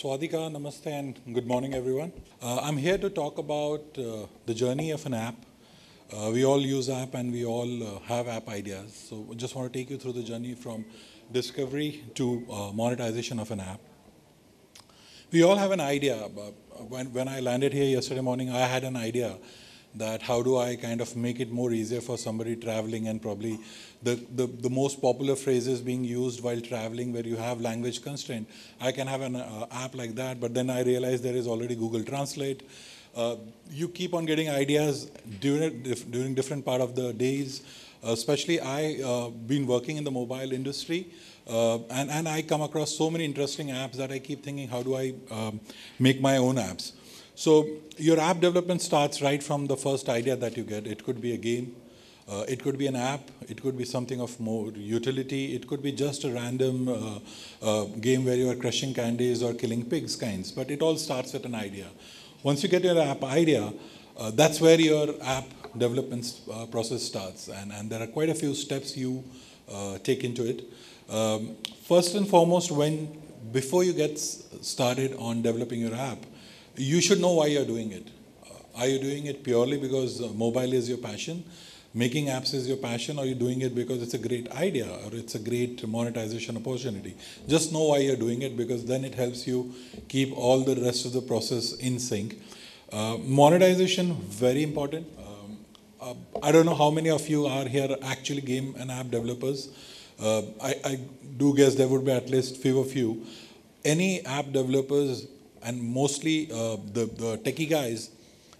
Swadika, Namaste, and good morning, everyone. I'm here to talk about the journey of an app. We all use app and we all have app ideas. So I just want to take you through the journey from discovery to monetization of an app. We all have an idea. When I landed here yesterday morning, I had an idea that how do I kind of make it more easier for somebody traveling, and probably the most popular phrases being used while traveling where you have language constraint. I can have an app like that, but then I realized there is already Google Translate. You keep on getting ideas during different part of the days. Especially I been working in the mobile industry, and I come across so many interesting apps that I keep thinking, how do I make my own apps? So your app development starts right from the first idea that you get. It could be a game, it could be an app, it could be something of more utility, it could be just a random game where you are crushing candies or killing pigs kinds, but it all starts with an idea. Once you get your app idea, that's where your app development process starts, and there are quite a few steps you take into it. First and foremost, before you get started on developing your app, you should know why you're doing it. Are you doing it purely because mobile is your passion, making apps is your passion, or are you doing it because it's a great idea or it's a great monetization opportunity? Just know why you're doing it, because then it helps you keep all the rest of the process in sync. Monetization, very important. I don't know how many of you are here actually game and app developers. I do guess there would be at least few of you. Any app developers, and mostly the techie guys,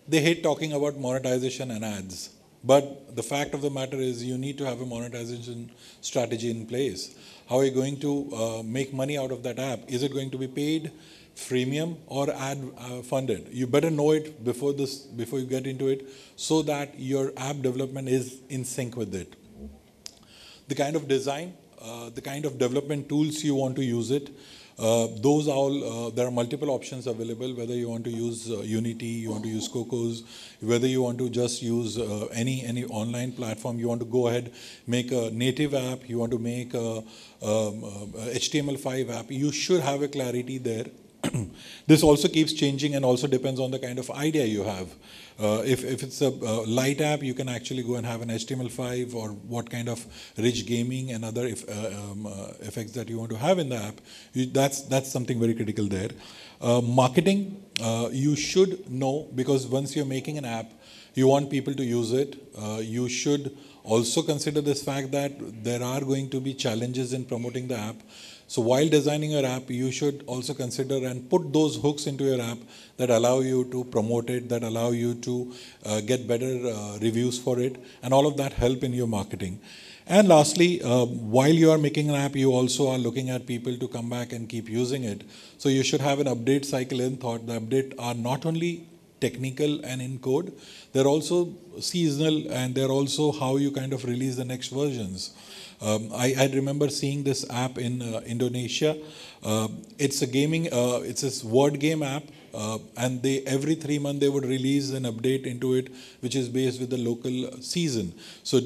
they hate talking about monetization and ads. But the fact of the matter is you need to have a monetization strategy in place. How are you going to make money out of that app? Is it going to be paid, freemium, or ad funded? You better know it before you get into it, so that your app development is in sync with it. The kind of design, the kind of development tools you want to use it, those all, there are multiple options available, whether you want to use Unity, you want to use Cocos, whether you want to just use any online platform, you want to go ahead, make a native app, you want to make a HTML5 app, you should have a clarity there. This also keeps changing and also depends on the kind of idea you have. If it's a light app, you can actually go and have an HTML5 or what kind of rich gaming and other effects that you want to have in the app. That's something very critical there. Marketing, you should know, because once you're making an app, you want people to use it. You should also consider this fact that there are going to be challenges in promoting the app. So while designing your app, you should also consider and put those hooks into your app that allow you to promote it, that allow you to get better reviews for it, and all of that help in your marketing. And lastly, while you are making an app, you also are looking at people to come back and keep using it. So you should have an update cycle in thought. The updates are not only technical and in code, they're also seasonal, and they're also how you kind of release the next versions. I remember seeing this app in Indonesia. It's a gaming, it's this word game app, and every 3 months they would release an update into it, which is based with the local season, so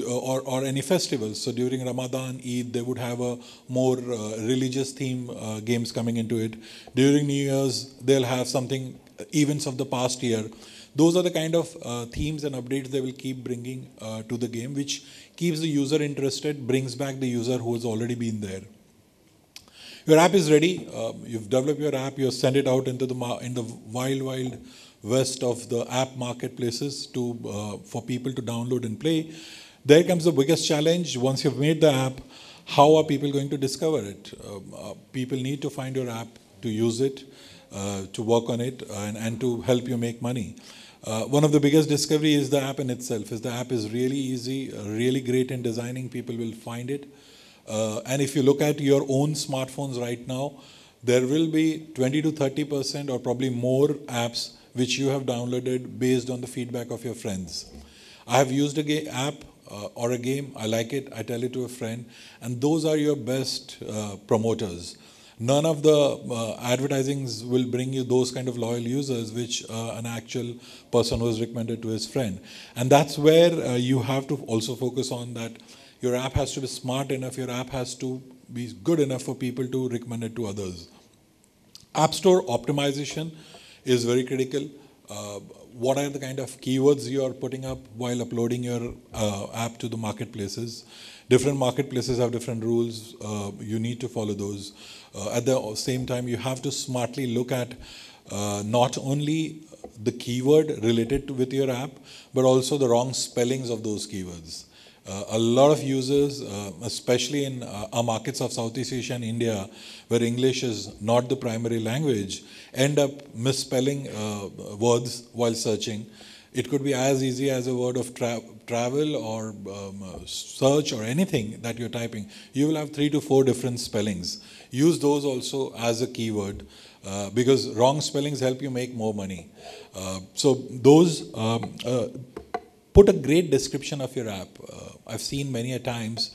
or any festival. So during Ramadan, Eid, they would have a more religious theme games coming into it. During New Year's, they'll have something events of the past year. Those are the kind of themes and updates they will keep bringing to the game, which keeps the user interested, brings back the user who has already been there. Your app is ready. You've developed your app. You've sent it out into the wild west of the app marketplaces for people to download and play. There comes the biggest challenge. Once you've made the app, how are people going to discover it? People need to find your app, to use it, to work on it, and to help you make money. One of the biggest discovery is the app in itself. The app is really easy, really great in designing. People will find it. And if you look at your own smartphones right now, there will be 20 to 30% or probably more apps which you have downloaded based on the feedback of your friends. I have used an app or a game, I like it, I tell it to a friend, and those are your best promoters. None of the advertisings will bring you those kind of loyal users which an actual person was recommended to his friend. And that's where you have to also focus on that. Your app has to be smart enough, your app has to be good enough for people to recommend it to others. App Store optimization is very critical. What are the kind of keywords you are putting up while uploading your app to the marketplaces? Different marketplaces have different rules. You need to follow those. At the same time, you have to smartly look at not only the keyword related with your app, but also the wrong spellings of those keywords. A lot of users, especially in our markets of Southeast Asia and India, where English is not the primary language, end up misspelling words while searching. It could be as easy as a word of travel or search or anything that you're typing. You will have 3 to 4 different spellings. Use those also as a keyword because wrong spellings help you make more money. So those put a great description of your app. I've seen many a times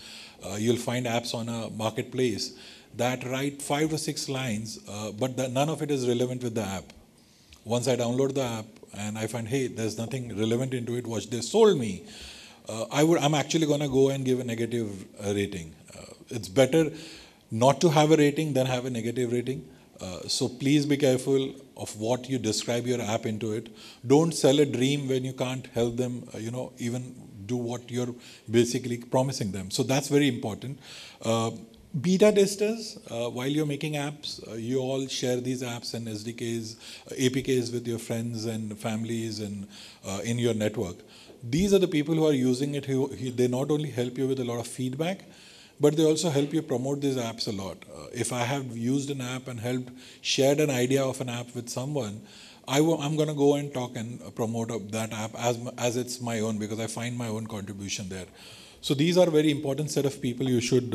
you'll find apps on a marketplace that write 5 to 6 lines, but none of it is relevant with the app. Once I download the app and I find, hey, there's nothing relevant into it, what they sold me, I'm actually going to go and give a negative rating. It's better not to have a rating than have a negative rating. So please be careful of what you describe your app into it. Don't sell a dream when you can't help them, even do what you're basically promising them. So that's very important. Beta testers, while you're making apps, you all share these apps and SDKs, APKs with your friends and families and in your network. These are the people who are using it. They not only help you with a lot of feedback, but they also help you promote these apps a lot. If I have used an app and shared an idea of an app with someone, I'm going to go and talk and promote that app as it's my own, because I find my own contribution there. So these are very important set of people you should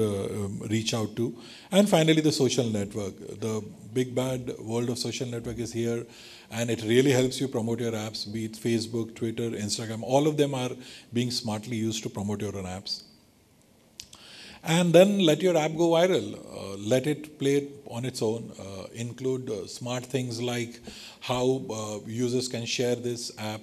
reach out to. And finally, the social network. The big bad world of social network is here, and it really helps you promote your apps, be it Facebook, Twitter, Instagram. All of them are being smartly used to promote your own apps. And then let your app go viral. Let it play on its own. Include smart things like how users can share this app.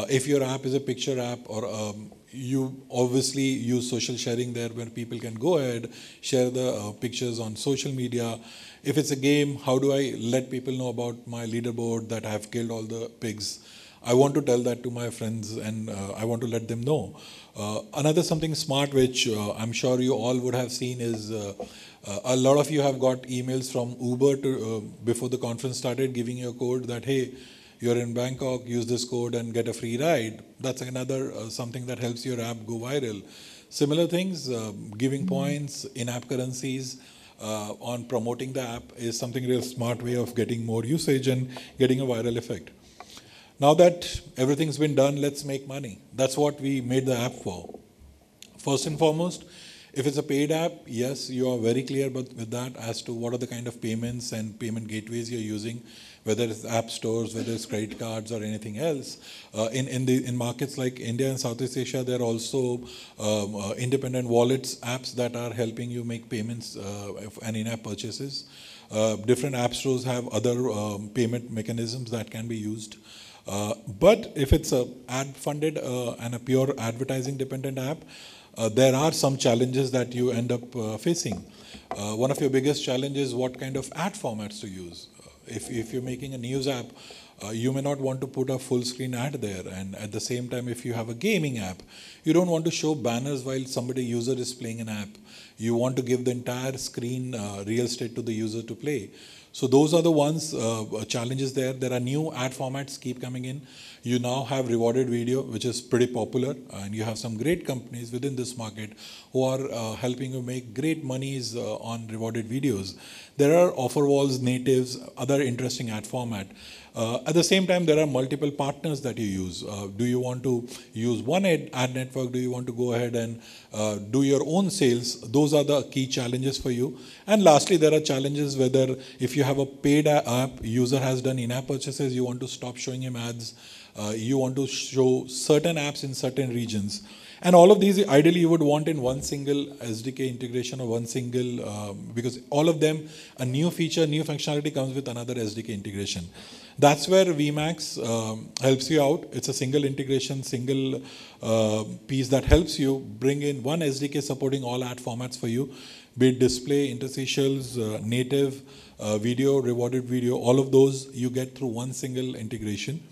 If your app is a picture app, or you obviously use social sharing there, where people can go ahead, share the pictures on social media. If it's a game, how do I let people know about my leaderboard that I have killed all the pigs? I want to tell that to my friends, and I want to let them know. Another something smart which I'm sure you all would have seen is a lot of you have got emails from Uber before the conference started, giving you a code that, hey, you're in Bangkok, use this code and get a free ride. That's another something that helps your app go viral. Similar things, giving points, in-app currencies on promoting the app is something real smart way of getting more usage and getting a viral effect. Now that everything's been done, let's make money. That's what we made the app for. First and foremost, if it's a paid app, yes, you are very clear with that as to what are the kind of payments and payment gateways you're using, whether it's app stores, whether it's credit cards or anything else. In markets like India and Southeast Asia, there are also independent wallets apps that are helping you make payments and in-app purchases. Different app stores have other payment mechanisms that can be used. But if it's a ad-funded and a pure advertising-dependent app, there are some challenges that you end up facing. One of your biggest challenges is what kind of ad formats to use. If you're making a news app, you may not want to put a full screen ad there, and at the same time, if you have a gaming app, you don't want to show banners while user is playing an app. You want to give the entire screen real estate to the user to play. So those are the ones challenges there. There are new ad formats keep coming in. You now have rewarded video, which is pretty popular, and you have some great companies within this market who are helping you make great monies on rewarded videos. There are offer walls, natives, other interesting ad format. At the same time, there are multiple partners that you use. Do you want to use one ad network? Do you want to go ahead and do your own sales? Those are the key challenges for you. And lastly, there are challenges whether if you have a paid app, user has done in-app purchases, you want to stop showing him ads. You want to show certain apps in certain regions. And all of these, ideally, you would want in one single SDK integration or one single, because all of them, a new feature, new functionality comes with another SDK integration. That's where VMAX helps you out. It's a single integration, single piece that helps you bring in one SDK supporting all ad formats for you, be it display, interstitials, native, video, rewarded video, all of those you get through one single integration.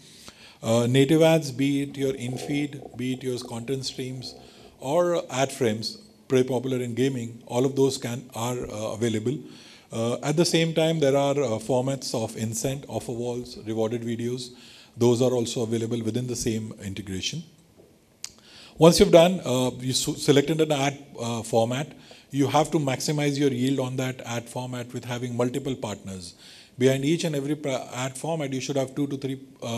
Native ads, be it your in-feed, be it your content streams, or ad frames, pretty popular in gaming, all of those are available. At the same time, there are formats of incent, offer walls, rewarded videos. Those are also available within the same integration. Once you've done, you selected an ad format, you have to maximize your yield on that ad format with having multiple partners. Behind each and every ad format, you should have 2 to 3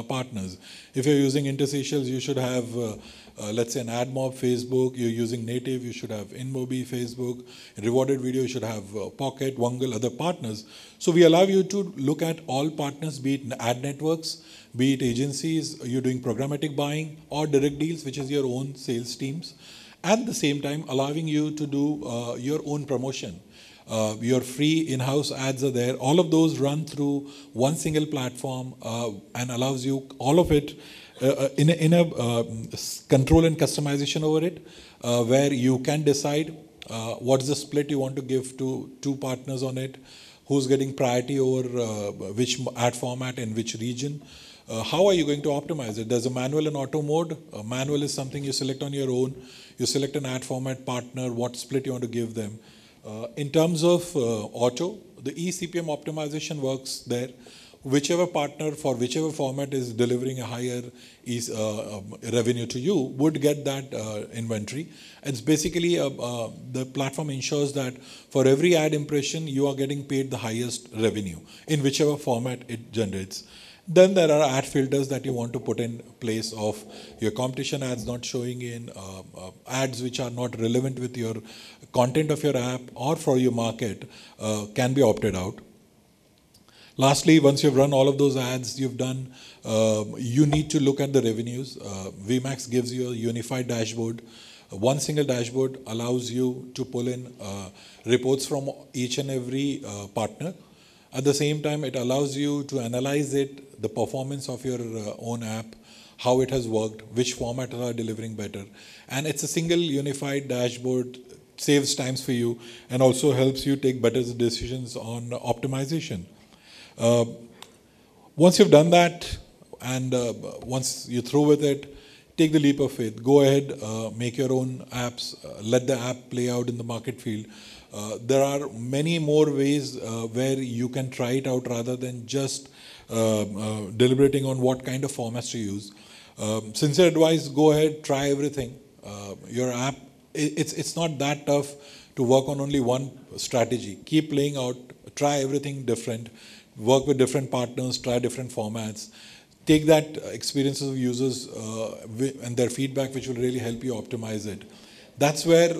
partners. If you're using interstitials, you should have, let's say, an AdMob Facebook. You're using native, you should have InMobi Facebook. In rewarded video, you should have Pocket, Wongle, other partners. So we allow you to look at all partners, be it ad networks, be it agencies, you're doing programmatic buying, or direct deals, which is your own sales teams. At the same time, allowing you to do your own promotion. Your free in-house ads are there. All of those run through one single platform and allows you all of it in a control and customization over it, where you can decide what's the split you want to give to 2 partners on it, who's getting priority over which ad format in which region. How are you going to optimize it? There's a manual and auto mode. Manual is something you select on your own. You select an ad format partner, what split you want to give them. In terms of auto, the eCPM optimization works there. Whichever partner for whichever format is delivering a higher revenue to you would get that inventory. It's basically, the platform ensures that for every ad impression, you are getting paid the highest revenue in whichever format it generates. Then there are ad filters that you want to put in place of your competition ads not showing in, ads which are not relevant with your content of your app or for your market can be opted out. Lastly, once you've run all of those ads you've done, you need to look at the revenues. VMAX gives you a unified dashboard. One single dashboard allows you to pull in reports from each and every partner. At the same time, it allows you to analyze it, the performance of your own app, how it has worked, which formats are delivering better. And it's a single unified dashboard, saves times for you, and also helps you take better decisions on optimization. Once you've done that, and once you're through with it, take the leap of faith. Go ahead, make your own apps, let the app play out in the market field. There are many more ways where you can try it out rather than just deliberating on what kind of formats to use. Sincere advice, go ahead, try everything. Your app, it's not that tough to work on only one strategy. Keep playing out, try everything different, work with different partners, try different formats. Take that experiences of users and their feedback, which will really help you optimize it. That's where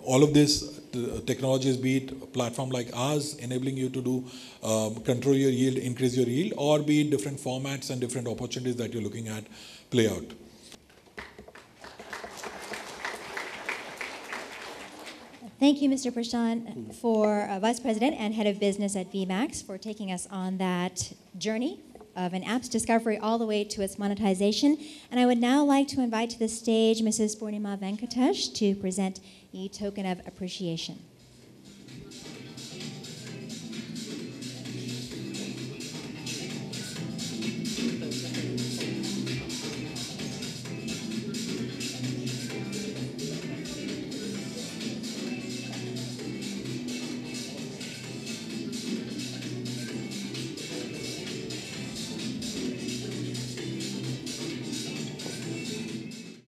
all of this technologies, be it a platform like ours, enabling you to do control your yield, increase your yield, or be it different formats and different opportunities that you're looking at play out. Thank you, Mr. Prashant, for Vice President and Head of Business at VMAX, for taking us on that journey of an app's discovery all the way to its monetization. And I would now like to invite to the stage Mrs. Purnima Venkatesh to present the token of appreciation.